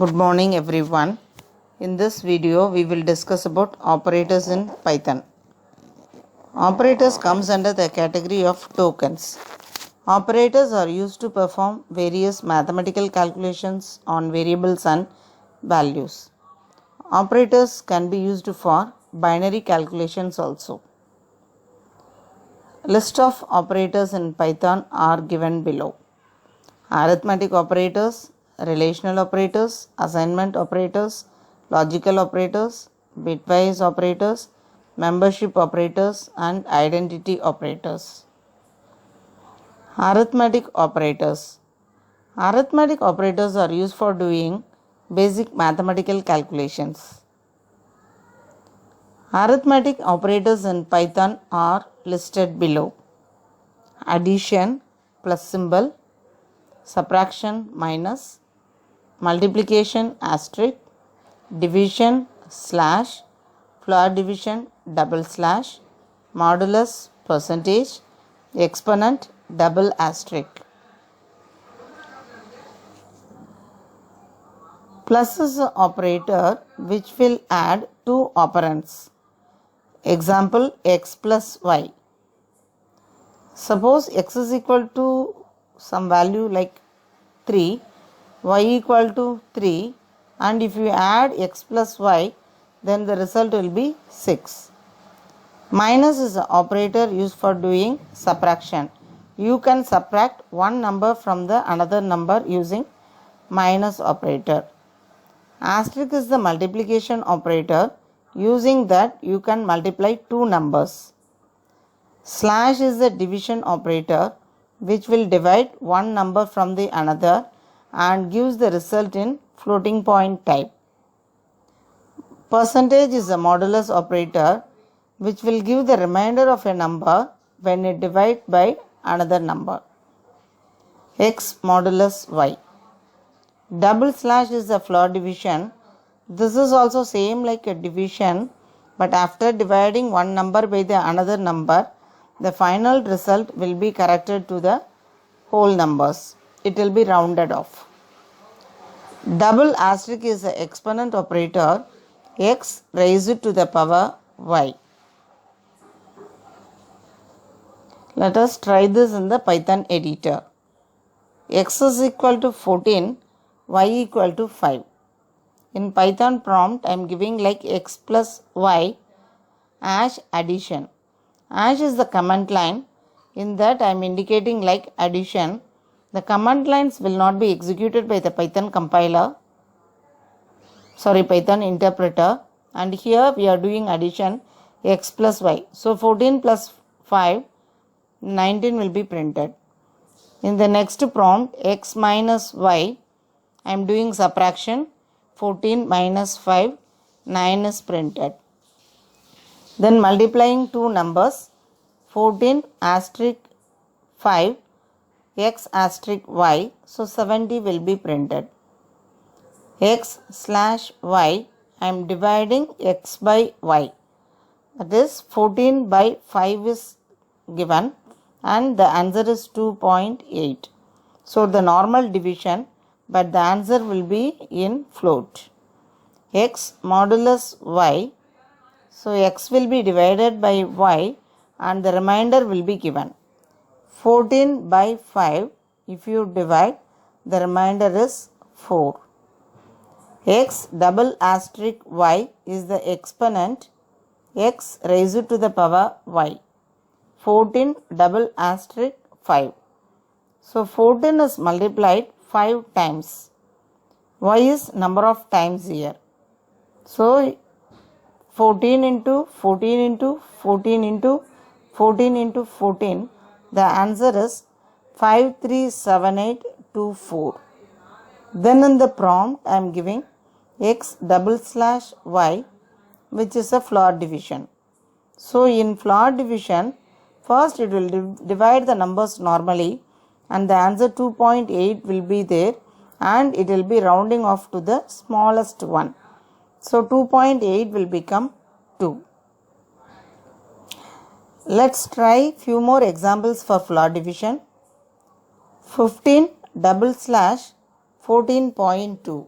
Good morning everyone. In this video we will discuss about operators in Python. Operators comes under the category of tokens. Operators are used to perform various mathematical calculations on variables and values. Operators can be used for binary calculations also. List of operators in Python are given below. Arithmetic operators, relational operators, assignment operators, logical operators, bitwise operators, membership operators, and identity operators. Arithmetic operators. Arithmetic operators are used for doing basic mathematical calculations. Arithmetic operators in Python are listed below. Addition plus symbol, subtraction minus, multiplication asterisk, division slash, floor division double slash, modulus percentage, exponent double asterisk. Plus is an operator which will add two operands. Example, x plus y. Suppose x is equal to some value like 3, y equal to 3, and if you add x plus y, then the result will be 6. Minus is an operator used for doing subtraction. You can subtract one number from the another number using minus operator. Asterisk is the multiplication operator. Using that you can multiply two numbers. Slash is the division operator which will divide one number from the another and gives the result in floating point type. Percentage is a modulus operator which will give the remainder of a number when it divides by another number. X modulus y. Double slash is a floor division. This is also same like a division, but after dividing one number by the another number, the final result will be corrected to the whole numbers. It will be rounded off. Double asterisk is the exponent operator, x raised to the power y. Let us try this in the Python editor. X is equal to 14, y equal to 5. In Python prompt, I am giving like x plus y as addition. As is the command line. In that I am indicating like addition. The command lines will not be executed by the Python compiler. Python interpreter. And here we are doing addition x plus y. So 14 plus 5, 19 will be printed. In the next prompt, x minus y, I am doing subtraction. 14 minus 5, 9 is printed. Then multiplying two numbers, 14 asterisk 5, x asterisk y, so 70 will be printed. X slash y, I am dividing x by y. That is 14 by 5 is given and the answer is 2.8. So the normal division, but the answer will be in float. X modulus y, so x will be divided by y and the remainder will be given. 14 by 5, if you divide, the remainder is 4. X double asterisk y is the exponent, x raised to the power y. 14 double asterisk 5. So 14 is multiplied 5 times. Y is number of times here. So 14 into 14 into 14 into 14 into 14. The answer is 537824. Then in the prompt I am giving x double slash y, which is a floor division. So in floor division, first it will divide the numbers normally and the answer 2.8 will be there and it will be rounding off to the smallest one. So 2.8 will become 2. Let's try few more examples for floor division. 15 double slash 14.2.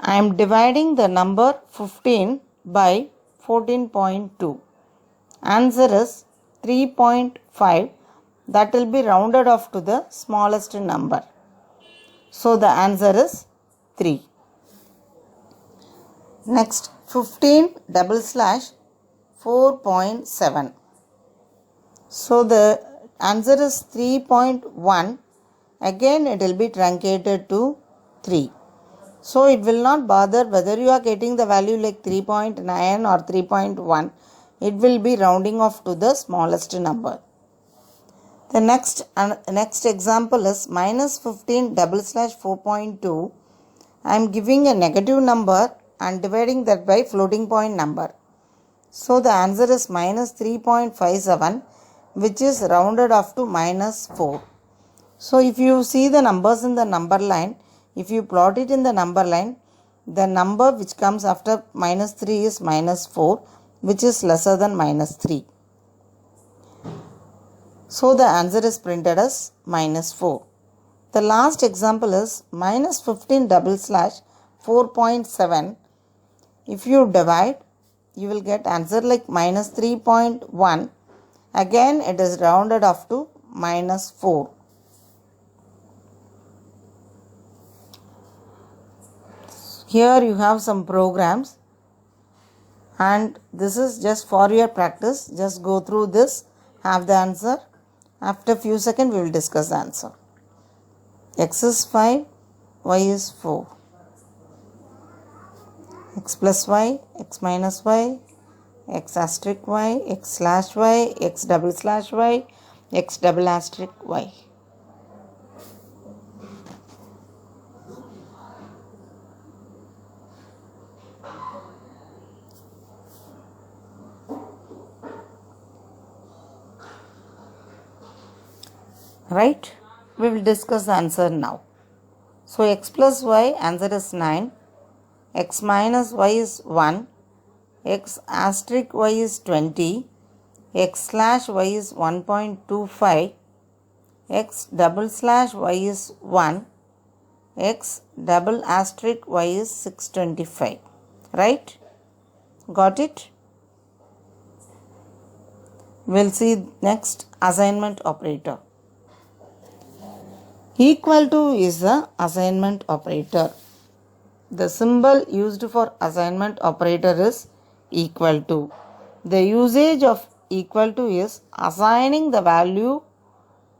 I am dividing the number 15 by 14.2. Answer is 3.5. That will be rounded off to the smallest number. So the answer is 3. Next, 15 double slash 4.7. So the answer is 3.1. Again it will be truncated to 3. So it will not bother whether you are getting the value like 3.9 or 3.1. It will be rounding off to the smallest number. The next example is minus 15 double slash 4.2. I am giving a negative number and dividing that by floating point number. So the answer is minus 3.57, which is rounded off to minus 4. So if you see the numbers in the number line, if you plot it in the number line, the number which comes after minus 3 is minus 4, which is lesser than minus 3. So the answer is printed as minus 4. The last example is minus 15 double slash 4.7. If you divide, you will get answer like minus 3.1. Again it is rounded off to minus 4. Here you have some programs, and this is just for your practice. Just go through this, have the answer. After few seconds we will discuss the answer. X is 5, y is 4. X plus y, x minus y, x asterisk y, x slash y, x double slash y, x double asterisk y. Right? We will discuss the answer now. So x plus y, answer is 9. X minus y is 1. X asterisk y is 20. X slash y is 1.25. X double slash y is 1. X double asterisk y is 625. Right? Got it? We'll see next assignment operator. Equal to is the assignment operator. The symbol used for assignment operator is equal to. The usage of equal to is assigning the value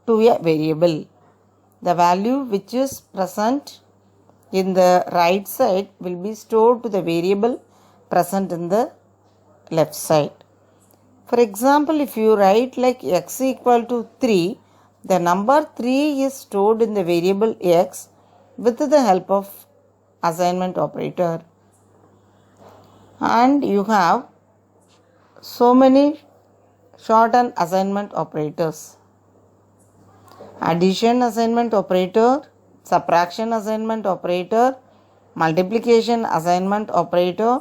to a variable. The value which is present in the right side will be stored to the variable present in the left side. For example, if you write like x equal to 3, the number 3 is stored in the variable x with the help of assignment operator. And you have so many shorthand assignment operators. Addition assignment operator, subtraction assignment operator, multiplication assignment operator,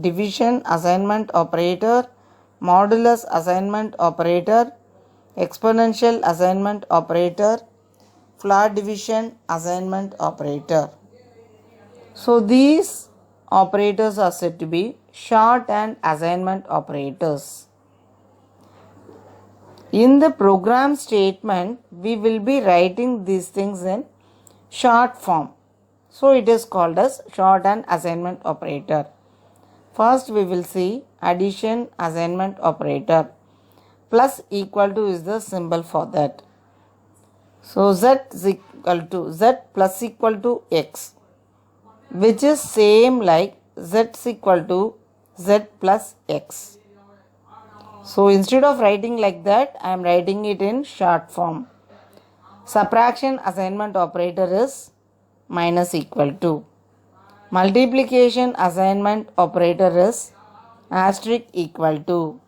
division assignment operator, modulus assignment operator, exponential assignment operator, floor division assignment operator. So these operators are said to be shorthand assignment operators. In the program statement, we will be writing these things in short form. So it is called as shorthand assignment operator. First we will see addition assignment operator. Plus equal to is the symbol for that. So z is equal to z plus equal to x, which is same like z is equal to z plus x. So instead of writing like that, I am writing it in short form. Subtraction assignment operator is minus equal to. Multiplication assignment operator is asterisk equal to.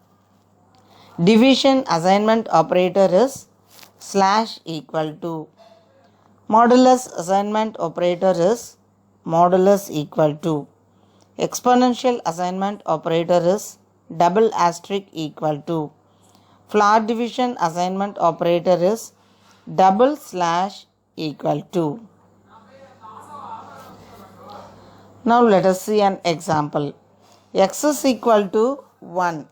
Division assignment operator is slash equal to. Modulus assignment operator is modulus equal to. Exponential assignment operator is double asterisk equal to. Floor division assignment operator is double slash equal to. Now let us see an example. X is equal to 1.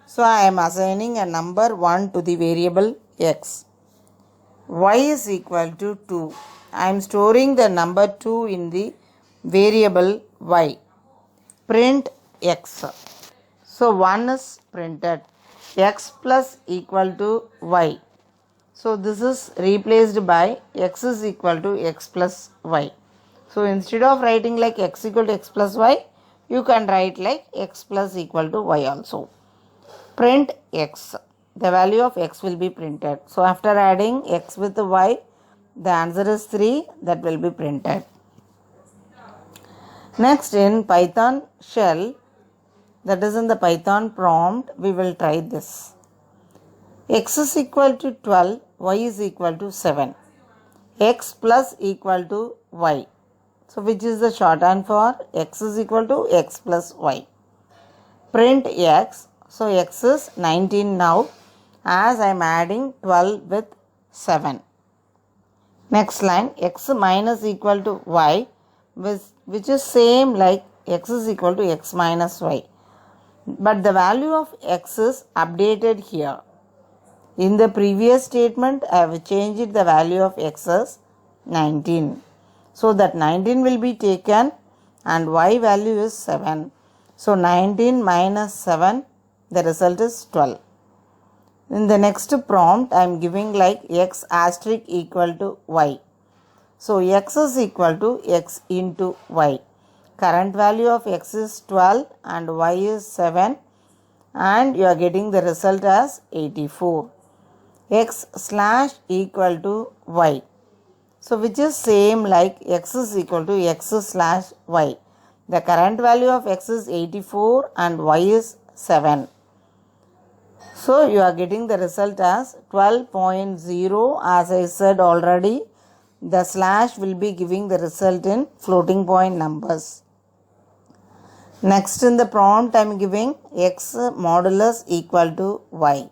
So I am assigning a number 1 to the variable x. Y is equal to 2. I am storing the number 2 in the variable y. Print x. So 1 is printed. X plus equal to y. So this is replaced by x is equal to x plus y. So instead of writing like x equal to x plus y, you can write like x plus equal to y also. Print x. The value of x will be printed. So after adding x with y, the answer is 3, that will be printed. Next, in Python shell, that is in the Python prompt, we will try this. X is equal to 12, y is equal to 7. X plus equal to y. So which is the shorthand for x is equal to x plus y. Print x. So x is 19 now, as I am adding 12 with 7. Next line, x minus equal to y, which is same like x is equal to x minus y. But the value of x is updated here. In the previous statement, I have changed the value of x as 19. So that 19 will be taken and y value is 7. So 19 minus 7, the result is 12. In the next prompt, I am giving like x asterisk equal to y. So x is equal to x into y. Current value of x is 12 and y is 7, and you are getting the result as 84. X slash equal to y. So which is same like x is equal to x slash y. The current value of x is 84 and y is 7. So you are getting the result as 12.0. As I said already, the slash will be giving the result in floating point numbers. Next in the prompt, I am giving x modulus equal to y.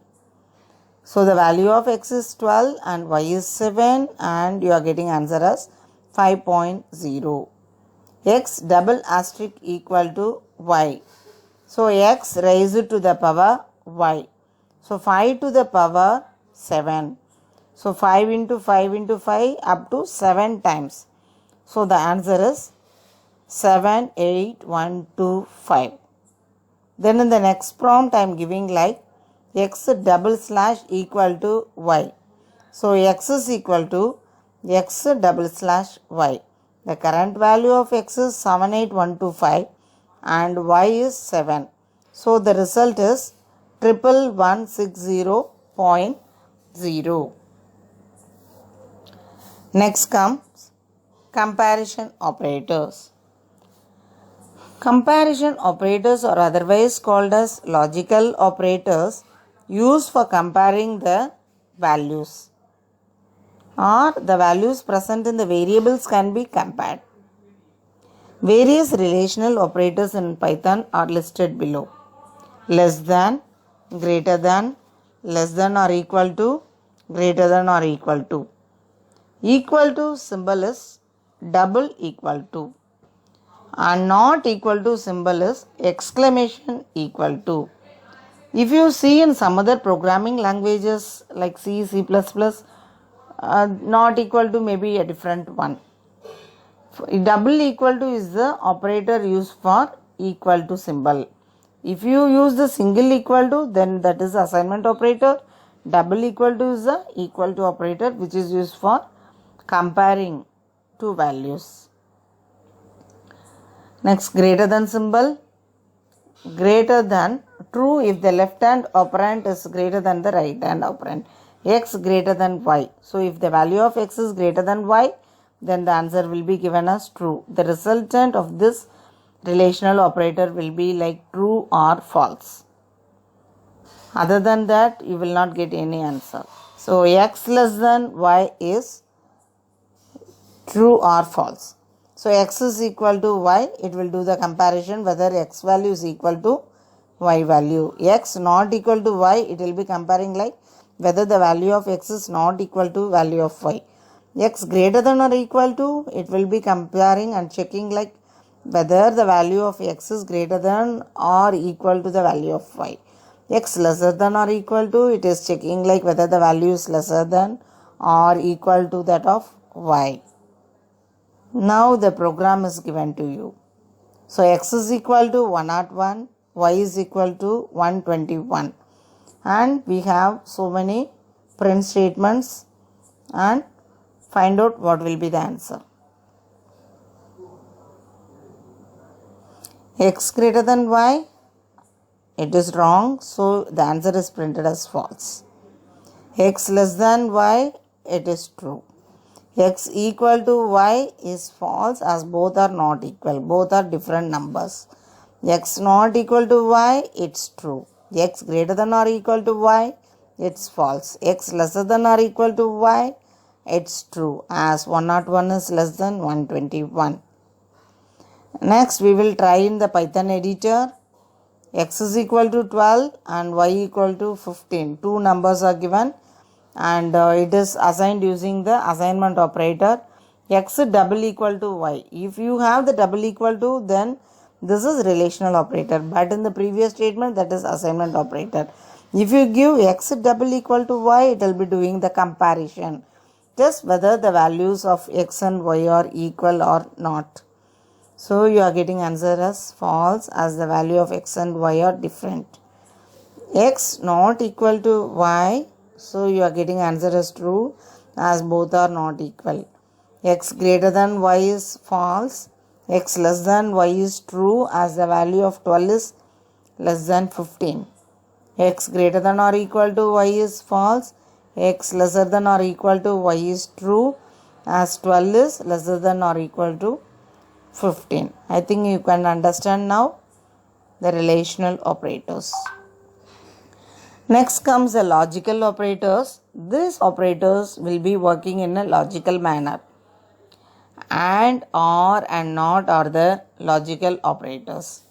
So the value of x is 12 and y is 7, and you are getting answer as 5.0. X double asterisk equal to y. So x raised to the power y. So 5 to the power 7. So 5 into 5 into 5 up to 7 times. So the answer is 7, 8, 1, 2, 5. Then in the next prompt I am giving like x double slash equal to y. So x is equal to x double slash y. The current value of x is 78125 and y is 7. So the result is 11160.0. Next comes comparison operators. Comparison operators are otherwise called as logical operators used for comparing the values, or the values present in the variables can be compared. Various relational operators in Python are listed below. Less than, greater than, less than or equal to, greater than or equal to. Equal to symbol is double equal to, and not equal to symbol is exclamation equal to. If you see in some other programming languages like C, C++, not equal to may be a different one. Double equal to is the operator used for equal to symbol. If you use the single equal to, then that is assignment operator. Double equal to is the equal to operator, which is used for comparing two values. Next, greater than symbol. Greater than, true if the left hand operand is greater than the right hand operand. X greater than y. So if the value of x is greater than y, then the answer will be given as true. The resultant of this relational operator will be like true or false. Other than that, you will not get any answer. So x less than y is true or false. So x is equal to y, it will do the comparison whether x value is equal to y value. X not equal to y, it will be comparing like whether the value of x is not equal to value of y. X greater than or equal to, it will be comparing and checking like whether the value of x is greater than or equal to the value of y. X lesser than or equal to, it is checking like whether the value is lesser than or equal to that of y. Now the program is given to you. So x is equal to 101, y is equal to 121, and we have so many print statements and find out what will be the answer. X greater than y, it is wrong, so the answer is printed as false. X less than y, it is true. X equal to y is false as both are not equal, both are different numbers. X not equal to y, it's true. X greater than or equal to y, it's false. X lesser than or equal to y, it's true as 101 is less than 121. Next we will try in the Python editor. X is equal to 12 and y equal to 15. Two numbers are given and it is assigned using the assignment operator. X double equal to y. If you have the double equal to, then this is relational operator, but in the previous statement that is assignment operator. If you give x double equal to y, it will be doing the comparison, just whether the values of x and y are equal or not. So you are getting answer as false as the value of x and y are different. X not equal to y, so you are getting answer as true as both are not equal. X greater than y is false. X less than y is true as the value of 12 is less than 15. X greater than or equal to y is false. X lesser than or equal to y is true as 12 is lesser than or equal to 15. I think you can understand now the relational operators. Next comes the logical operators. These operators will be working in a logical manner. And, or, and not are the logical operators.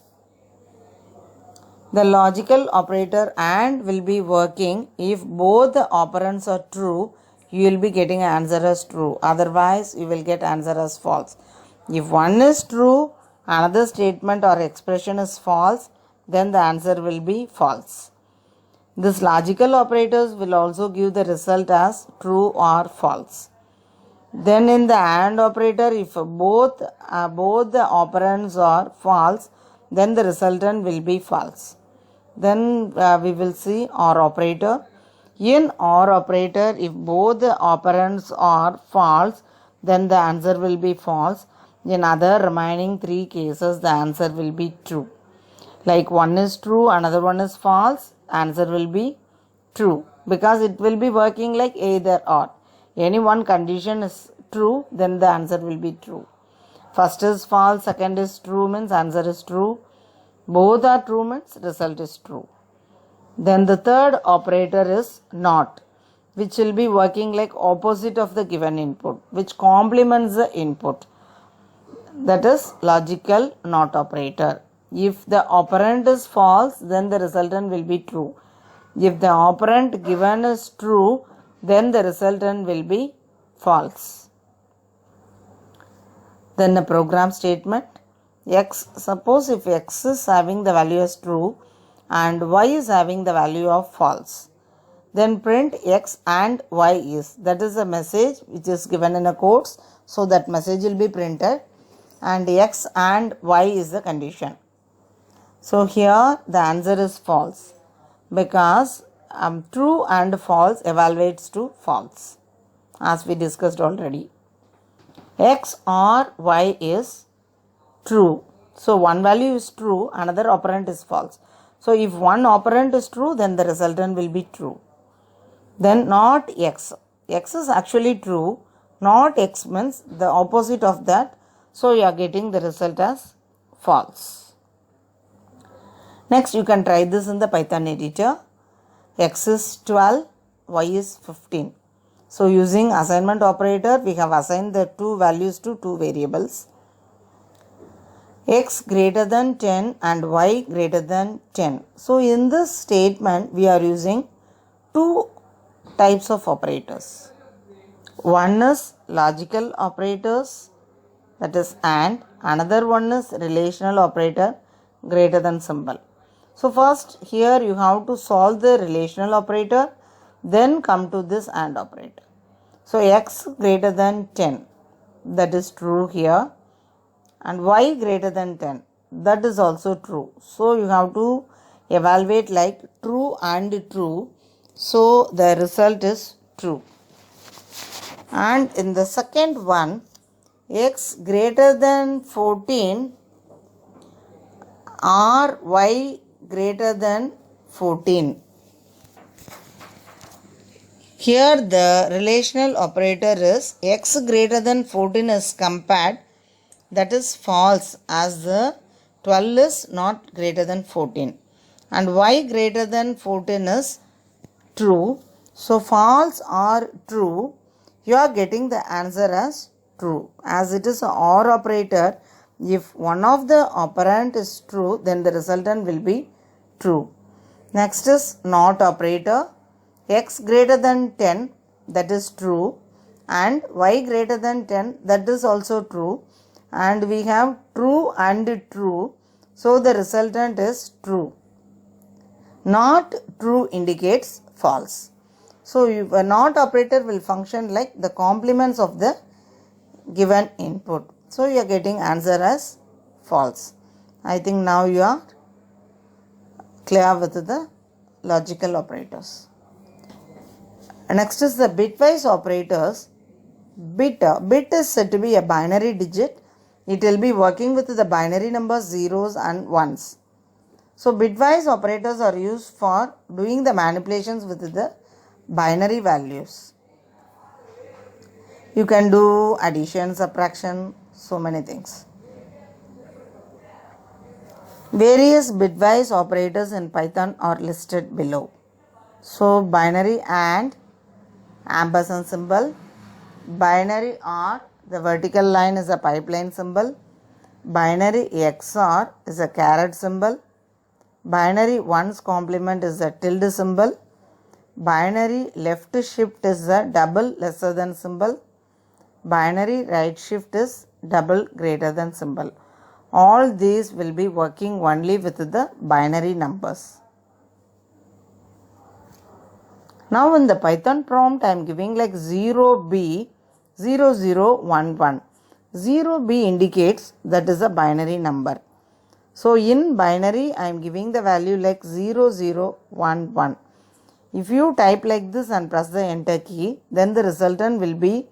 The logical operator and will be working if both the operands are true, you will be getting an answer as true. Otherwise, you will get answer as false. If one is true, another statement or expression is false, then the answer will be false. These logical operators will also give the result as true or false. Then in the AND operator, if both the operands are false, then the resultant will be false. Then we will see OR operator. In OR operator, if both the operands are false, then the answer will be false. In other remaining three cases, the answer will be true. Like one is true, another one is false, answer will be true, because it will be working like either or. Any one condition is true, then the answer will be true. First is false, second is true means answer is true. Both are true means result is true. Then the third operator is NOT, which will be working like opposite of the given input, which complements the input. That is logical NOT operator. If the operand is false, then the resultant will be true. If the operand given is true, then the resultant will be false. Then the program statement. X, suppose if x is having the value as true and y is having the value of false, then print x and y is. That is a message which is given in a quotes, so that message will be printed, and x and y is the condition. So here the answer is false, because true and false evaluates to false, as we discussed already. X or y is true. So one value is true, another operand is false. So if one operand is true, then the resultant will be true. Then not x. X is actually true. Not x means the opposite of that. So you are getting the result as false. Next you can try this in the Python editor. X is 12, y is 15. So using assignment operator, we have assigned the two values to two variables. X greater than 10 and y greater than 10. So in this statement, we are using two types of operators. One is logical operators that is AND. Another one is relational operator greater than symbol. So first here you have to solve the relational operator, then come to this AND operator. So x greater than 10, that is true here, and y greater than 10, that is also true. So you have to evaluate like true and true. So the result is true. And in the second one, x greater than 14 or y greater than 14. Here the relational operator is x greater than 14 is compared, that is false, as the 12 is not greater than 14, and y greater than 14 is true. So false or true, you are getting the answer as true. As it is an OR operator, if one of the operand is true, then the resultant will be true. Next is NOT operator. X greater than 10, that is true, and y greater than 10, that is also true, and we have true and true, so the resultant is true. Not true indicates false. So a NOT operator will function like the complements of the given input. So you are getting answer as false. I think now you are clear with the logical operators. Next is the bitwise operators. Bit is said to be a binary digit. It will be working with the binary numbers zeros and ones. So bitwise operators are used for doing the manipulations with the binary values. You can do addition, subtraction, so many things. Various bitwise operators in Python are listed below. So binary AND, ampersand symbol. Binary OR, the vertical line is a pipeline symbol. Binary XOR is a caret symbol. Binary ones complement is a tilde symbol. Binary left shift is a double lesser than symbol. Binary right shift is double greater than symbol. All these will be working only with the binary numbers. Now in the Python prompt I am giving like 0B 0011. 0B indicates that is a binary number. So in binary I am giving the value like 0011. If you type like this and press the enter key, then the resultant will be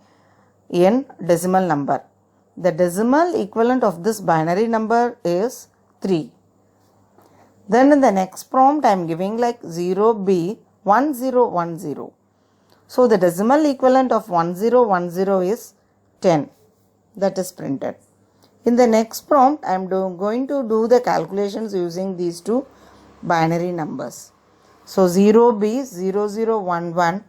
in decimal number. The decimal equivalent of this binary number is 3. Then in the next prompt I am giving like 0B 1010. So the decimal equivalent of 1010 is 10. That is printed. In the next prompt I am going to do the calculations using these two binary numbers. So 0B 0011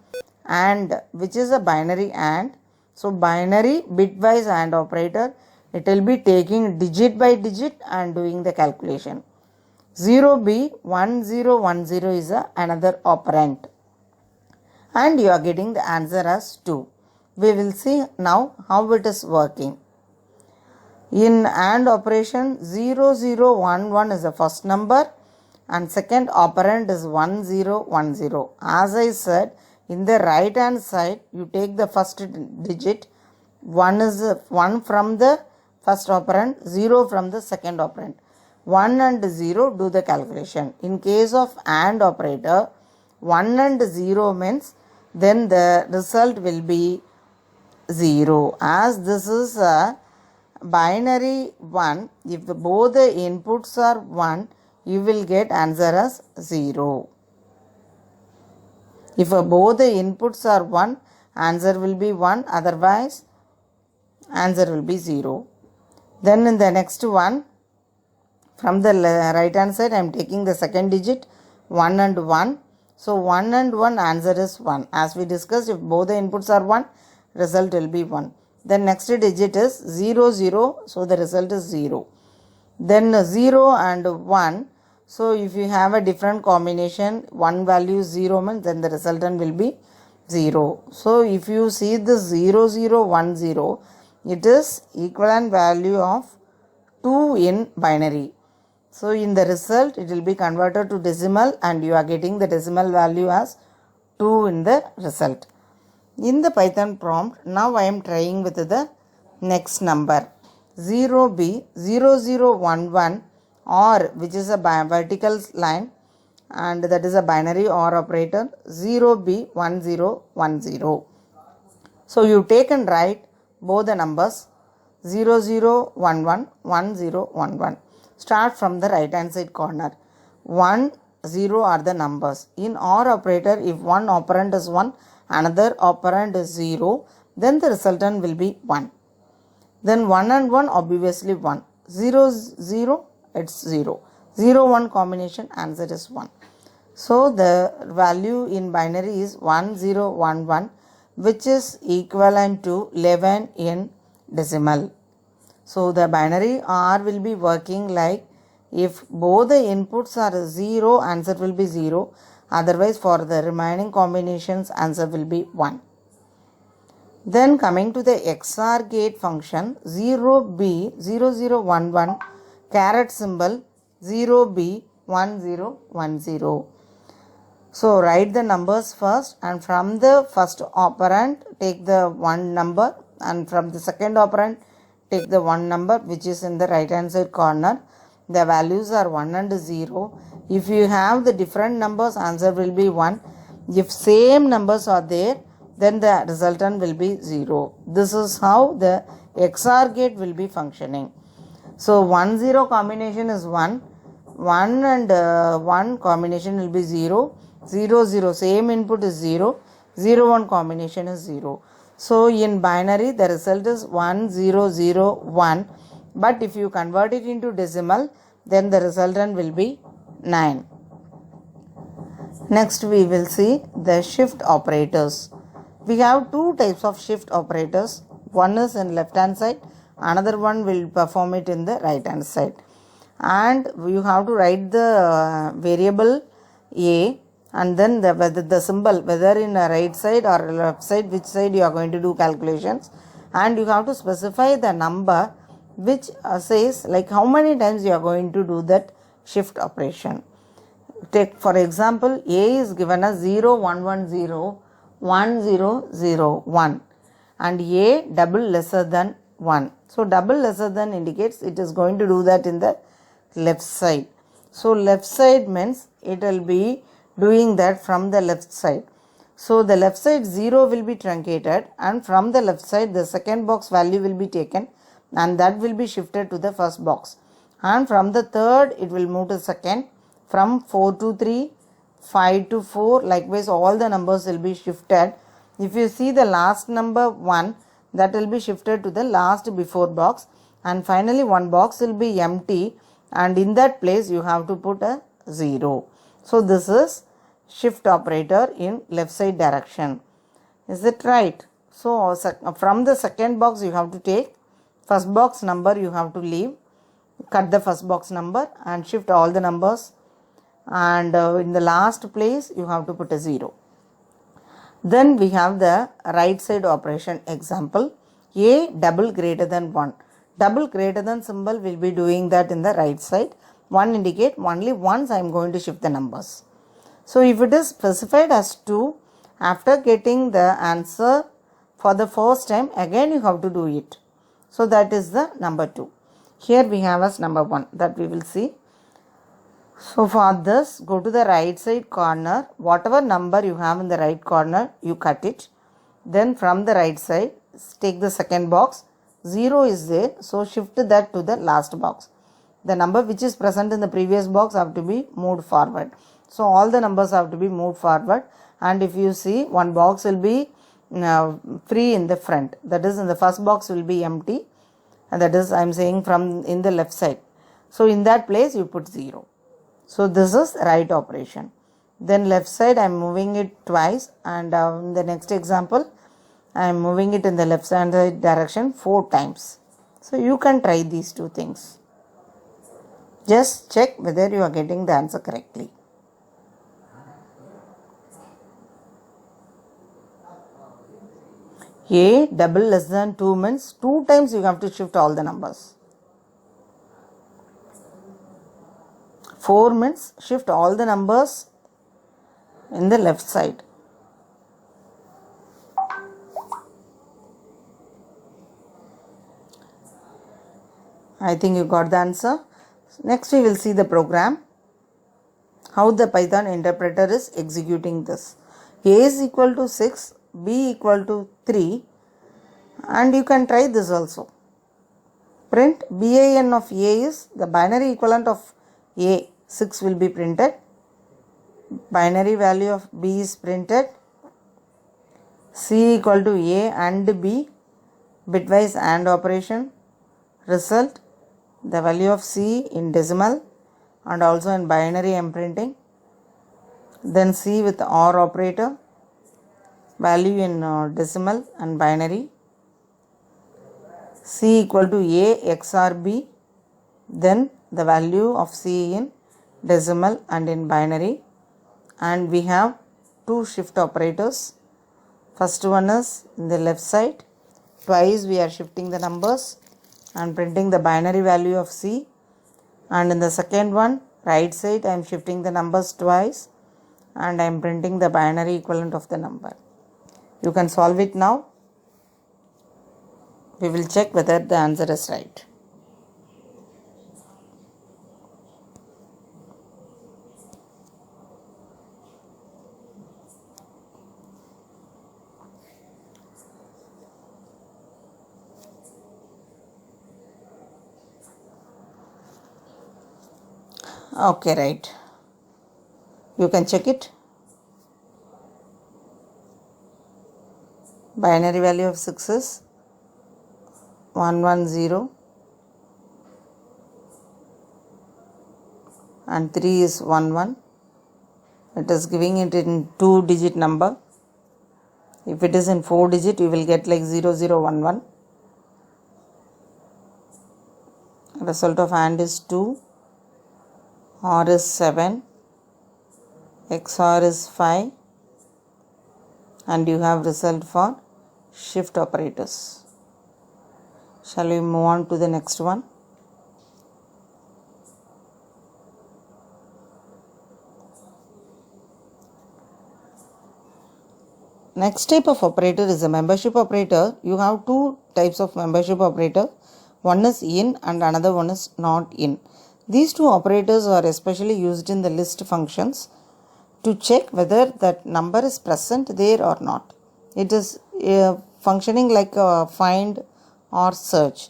and which is a binary AND. So binary bitwise AND operator, it will be taking digit by digit and doing the calculation. 0B 1010 is another operand, and you are getting the answer as 2. We will see now how it is working. In AND operation, 0011 is the first number and second operand is 1010. As I said, in the right hand side you take the first digit, 1 is 1 from the first operand, 0 from the second operand. 1 and 0 do the calculation. In case of AND operator, 1 and 0 means then the result will be 0. As this is a binary 1, if both the inputs are 1, you will get answer as 0. If both the inputs are 1, answer will be 1, otherwise answer will be 0. Then in the next one, from the right hand side I am taking the second digit 1 and 1. So 1 and 1 answer is 1. As we discussed, if both the inputs are 1, result will be 1. Then next digit is 0 0, so the result is 0. Then 0 and 1, so if you have a different combination, one value 0 means then the resultant will be 0. So if you see the 0010, it is equivalent value of 2 in binary. So in the result it will be converted to decimal and you are getting the decimal value as 2 in the result. In the Python prompt, now I am trying with the next number 0b0011 or, which is a vertical line, and that is a binary OR operator, 0b1010. So you take and write both the numbers 0011 1011. Start from the right hand side corner. 1 0 are the numbers. In OR operator, if one operand is 1, another operand is 0, then the resultant will be 1. Then 1 and 1 obviously 1. 0 0, it's 0. 0 1 combination, answer is 1. So the value in binary is 1011, which is equivalent to 11 in decimal. So the binary OR will be working like, if both the inputs are 0, answer will be 0. Otherwise, for the remaining combinations, answer will be 1. Then coming to the XOR gate function, 0b0011 caret symbol 0b1010. So write the numbers first, and from the first operand take the one number, and from the second operand take the one number which is in the right hand side corner. The values are 1 and 0. If you have the different numbers, answer will be 1. If same numbers are there, then the resultant will be 0. This is how the XOR gate will be functioning. So 1 0 combination is 1. 1 and 1 combination will be 0. 0 0 same input is 0. 0 1 combination is 0. So in binary the result is 1 0 0 1. But if you convert it into decimal, then the resultant will be 9. Next we will see the shift operators. We have two types of shift operators. One is in left hand side, another one will perform it in the right hand side. And you have to write the variable a, and then the symbol, whether in a right side or left side, which side you are going to do calculations, and you have to specify the number which says like how many times you are going to do that shift operation. Take for example, a is given as 0 1 1 0 1 0 0 1 and a double lesser than 1. So double lesser than indicates it is going to do that in the left side. So left side means it will be doing that from the left side. So the left side 0 will be truncated, and from the left side the second box value will be taken and that will be shifted to the first box, and from the third it will move to second, from 4 to 3, 5 to 4, likewise all the numbers will be shifted. If you see the last number 1, that will be shifted to the last before box, and finally one box will be empty, and in that place you have to put a 0. So this is shift operator in left side direction. Is it right? So from the second box you have to take, first box number you have to leave, cut the first box number and shift all the numbers, and in the last place you have to put a 0. Then we have the right side operation example, a double greater than 1. Double greater than symbol will be doing that in the right side. 1 indicate only once I am going to shift the numbers. So if it is specified as 2, after getting the answer for the first time, again you have to do it. So that is the number 2. Here we have as number 1, that we will see. So for this, go to the right side corner, whatever number you have in the right corner, you cut it. Then from the right side, take the second box, 0 is there, so shift that to the last box. The number which is present in the previous box have to be moved forward. So all the numbers have to be moved forward, and if you see, one box will be free in the front, that is in the first box will be empty, and that is I am saying from in the left side. So in that place you put 0. So this is right operation. Then left side I am moving it twice, and in the next example I am moving it in the left hand side direction 4 times. So you can try these two things. Just check whether you are getting the answer correctly. A double less than 2 means 2 times you have to shift all the numbers. 4 means shift all the numbers in the left side. I think you got the answer. Next we will see the program, how the Python interpreter is executing this. A is equal to 6, B equal to 3, and you can try this also. Print BIN of A is the binary equivalent of A, 6 will be printed. Binary value of B is printed. C equal to A and B, bitwise AND operation. Result, the value of C in decimal and also in binary I am printing. Then C with OR operator, value in decimal and binary. C equal to A XOR B, then the value of C in decimal and in binary. And we have two shift operators. First one is in the left side, twice we are shifting the numbers and printing the binary value of C, and in the second one, right side, I am shifting the numbers twice and I am printing the binary equivalent of the number. You can solve it now. We will check whether the answer is right. Okay, right. You can check it. Binary value of 6 is 110 and 3 is 11. It is giving it in 2-digit number. If it is in 4-digit, you will get like 0011. Result of AND is 2. OR is 7, XOR is 5, and you have result for shift operators. Shall we move on to the next one? Next type of operator is a membership operator. You have two types of membership operator. One is in and another one is not in. These two operators are especially used in the list functions to check whether that number is present there or not. It is functioning like a find or search.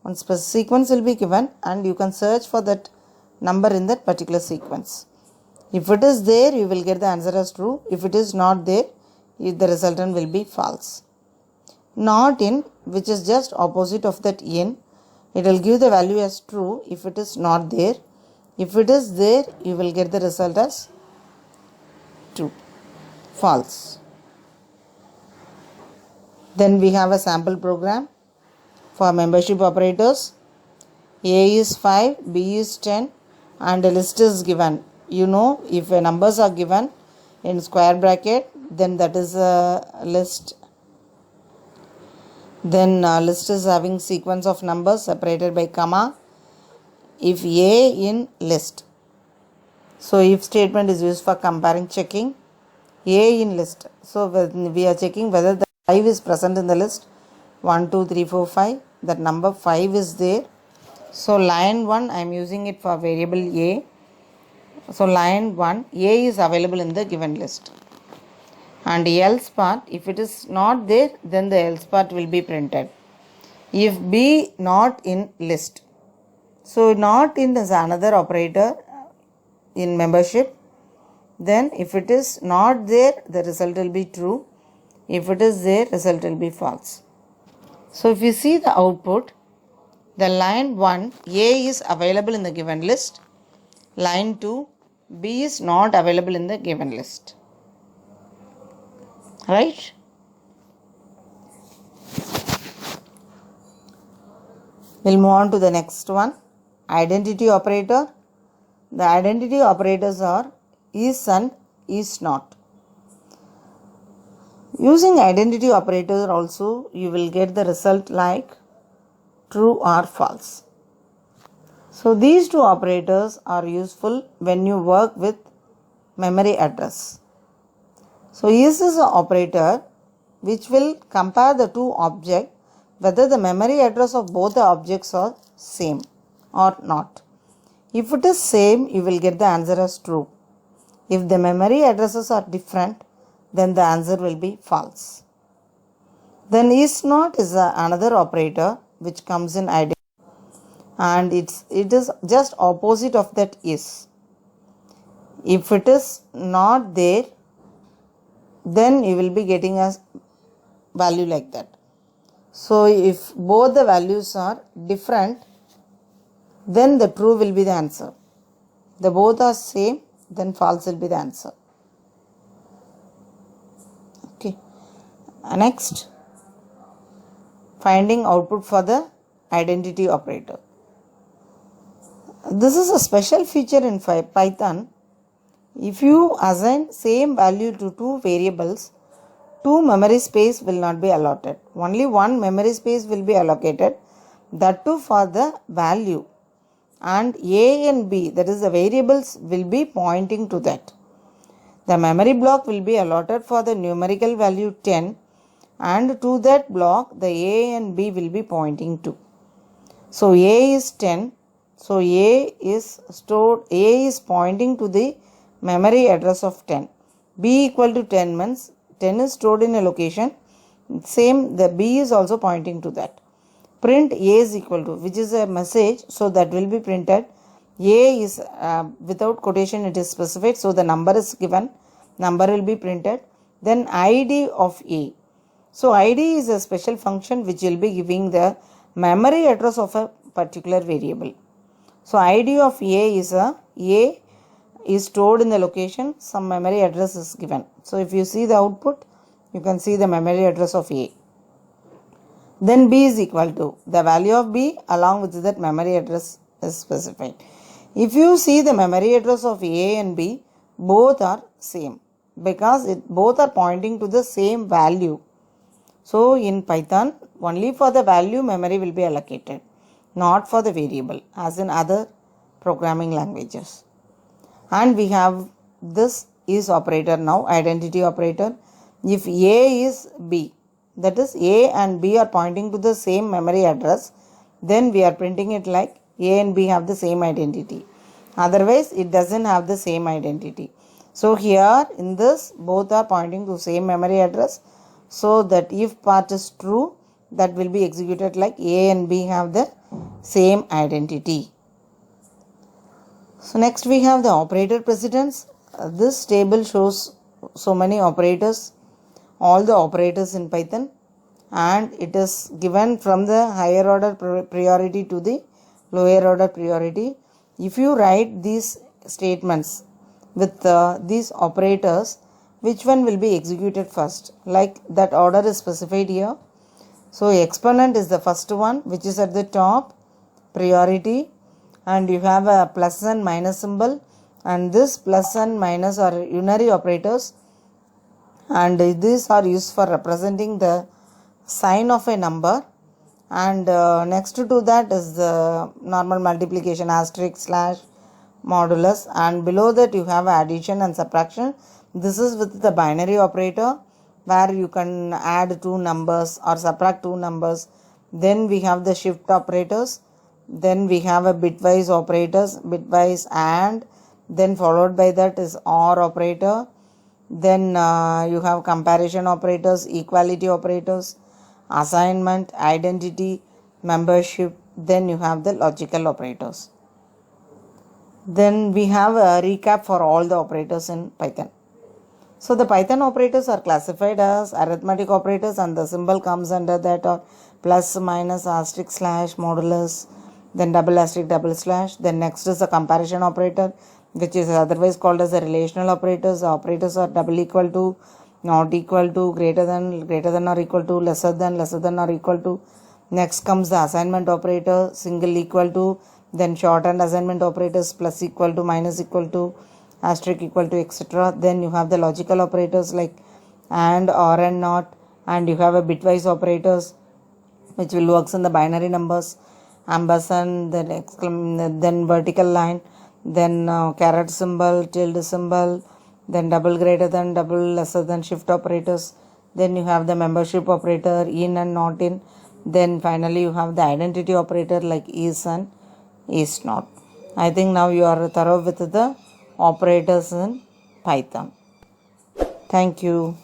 One sequence will be given and you can search for that number in that particular sequence. If it is there, you will get the answer as true. If it is not there, the resultant will be false. Not in, which is just opposite of that in, it will give the value as true if it is not there. If it is there, you will get the result as true, false. Then we have a sample program for membership operators. A is 5, B is 10 and a list is given. You know, if numbers are given in square bracket, then that is a list. Then list is having sequence of numbers separated by comma. If A in list. So if statement is used for comparing, checking A in list. So we are checking whether the 5 is present in the list. 1, 2, 3, 4, 5. That number 5 is there. So line 1 I am using it for variable A. So line 1, A is available in the given list. And else part, if it is not there, then the else part will be printed. If B not in list. So not in is another operator in membership. Then if it is not there, the result will be true. If it is there, result will be false. So if you see the output, the line 1, A is available in the given list. Line 2, B is not available in the given list. Right? We'll move on to the next one. Identity operator. The identity operators are is and is not. Using identity operator also you will get the result like true or false. So these two operators are useful when you work with memory address. So is this an operator which will compare the two objects whether the memory address of both the objects are same or not. If it is same, you will get the answer as true. If the memory addresses are different, then the answer will be false. Then is not is another operator which comes in identity, and it is just opposite of that is. If it is not there, then you will be getting a value like that. So if both the values are different, then the true will be the answer. The both are same, then false will be the answer. Okay. Next, finding output for the identity operator. This is a special feature in Python. If you assign same value to two variables, two memory space will not be allotted. Only one memory space will be allocated, that too for the value, and A and B, that is the variables, will be pointing to that. The memory block will be allotted for the numerical value 10, and to that block the A and B will be pointing to. So A is 10, so A is pointing to the memory address of 10. B equal to 10 means 10 is stored in a location, same the B is also pointing to that. Print A is equal to, which is a message, so that will be printed. A is without quotation it is specified, so the number is given, number will be printed. Then ID of A. So ID is a special function which will be giving the memory address of a particular variable. So ID of A is stored in the location, some memory address is given. So if you see the output, you can see the memory address of A. Then B is equal to, the value of B along with that memory address is specified. If you see the memory address of A and B, both are same because both are pointing to the same value. So in Python, only for the value memory will be allocated, not for the variable as in other programming languages. And we have this is operator now, identity operator. If A is B, that is A and B are pointing to the same memory address, then we are printing it like A and B have the same identity. Otherwise, it doesn't have the same identity. So here in this, both are pointing to same memory address. So that if part is true, that will be executed like A and B have the same identity. So next we have the operator precedence. This table shows so many operators, all the operators in Python, and it is given from the higher order priority to the lower order priority. If you write these statements with these operators, which one will be executed first? Like that order is specified here. So exponent is the first one which is at the top priority, and you have a plus and minus symbol, and this plus and minus are unary operators, and these are used for representing the sign of a number. And next to that is the normal multiplication, asterisk, slash, modulus, and below that you have addition and subtraction. This is with the binary operator where you can add two numbers or subtract two numbers. Then we have the shift operators. Then we have a bitwise operators, bitwise and, then followed by that is OR operator. Then you have comparison operators, equality operators, assignment, identity, membership. Then you have the logical operators. Then we have a recap for all the operators in Python. So the Python operators are classified as arithmetic operators, and the symbol comes under that are plus, minus, asterisk, slash, modulus, then double asterisk, double slash. Then next is the comparison operator, which is otherwise called as the relational operators. The operators are double equal to, not equal to, greater than or equal to, lesser than or equal to. Next comes the assignment operator, single equal to, then shorthand assignment operators, plus equal to, minus equal to, asterisk equal to, etc. Then you have the logical operators like and or and not, and you have a bitwise operators which will works in the binary numbers, ampersand, then vertical line, then caret symbol, tilde symbol, then double greater than, double lesser than, shift operators. Then you have the membership operator, in and not in. Then finally you have the identity operator like is and is not. I think now you are thorough with the operators in Python. Thank you.